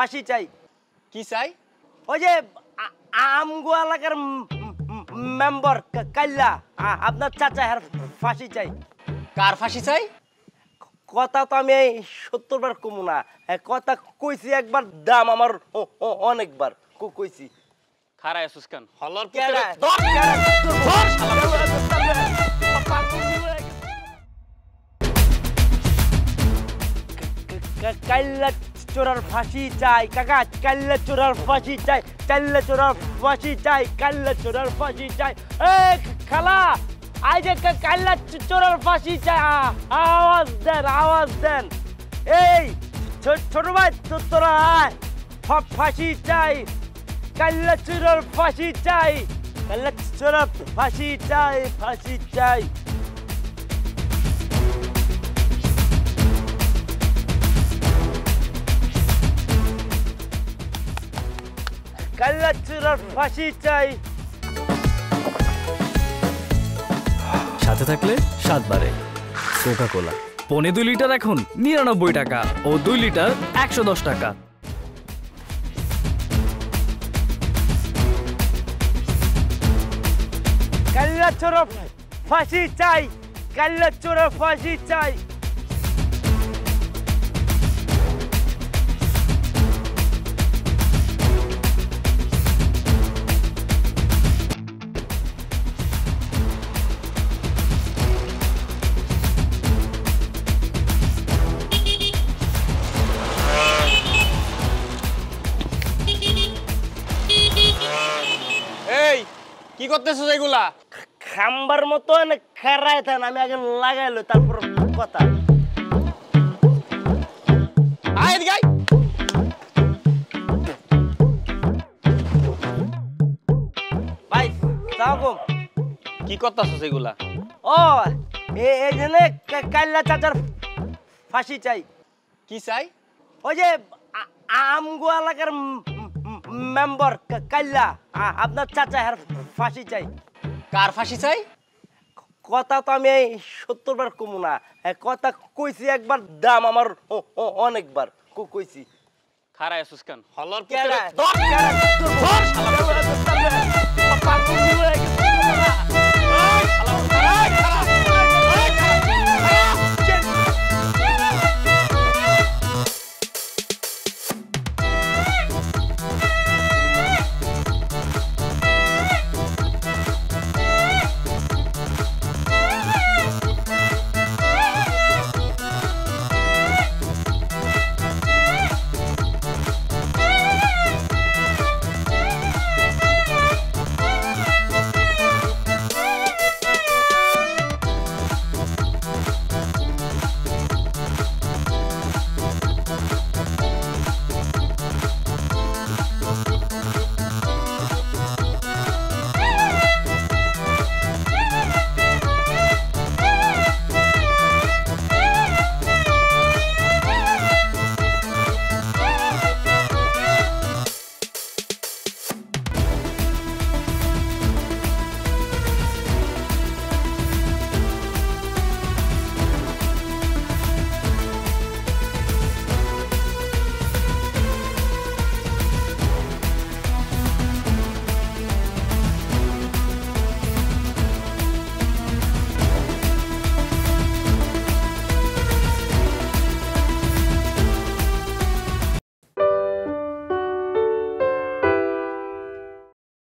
ফাঁসি চাই। কি চাই? ওই যে আমগো এলাকার মেম্বার কাল্লা আপনার চাচা এর ফাঁসি চাই। কার ফাঁসি চাই? কথা তো আমি 70 বার কমু না, কথা কইছি একবার, দাম আমার অনেকবার কইছি। খারায় আসুস কেন? হলর কাল্লা চোরার ফাঁসি চাই কাকা, কাল্লা চোরার ফাঁসি চাই, কাল্লা চোরার ফাঁসি চাই, কাল্লা চোরার ফাঁসি চাই। এই খালা আই যে কাল্লা চোরার ফাঁসি চাই, আওয়াজ দেন আওয়াজ দেন। এই ছোট ভাই তোরা আয়, ফাঁসি চাই, কাল্লা চোরার ফাঁসি চাই, কাল্লা চোরার ফাঁসি চাই, ফাঁসি চাই। কাল্লা চোরার ফাঁসি চাই। সাথে থাকলে 7 বারে কোকা কোলা। 2.5 লিটার এখন 99 টাকা ও 2 লিটার 110 টাকা। কাল্লা চোরার ফাঁসি চাই, কাল্লা চোরার ফাঁসি চাই। এই কি করতেছস এগুলা? খাম্বার মতো খেরায় থান, আমি আগে লাগাইলো তারপর কথা। আয় এদিকে আয়। ভাই সালাম। কি করতেছস এগুলা? ও এই জন্যে কাল্লা চাচার ফাঁসি চাই। কি চাই? ওই যে আমগো এলাকার মেম্বার কাল্লা আপনার চাচা এর ফাঁসি চাই। কার ফাঁসি চাই? কথা তো আমি 70 বার কমু না, কথা কইছি একবার, দাম আমার অনেকবার কইছি। খারায় আসুস কেন? হলর কেডা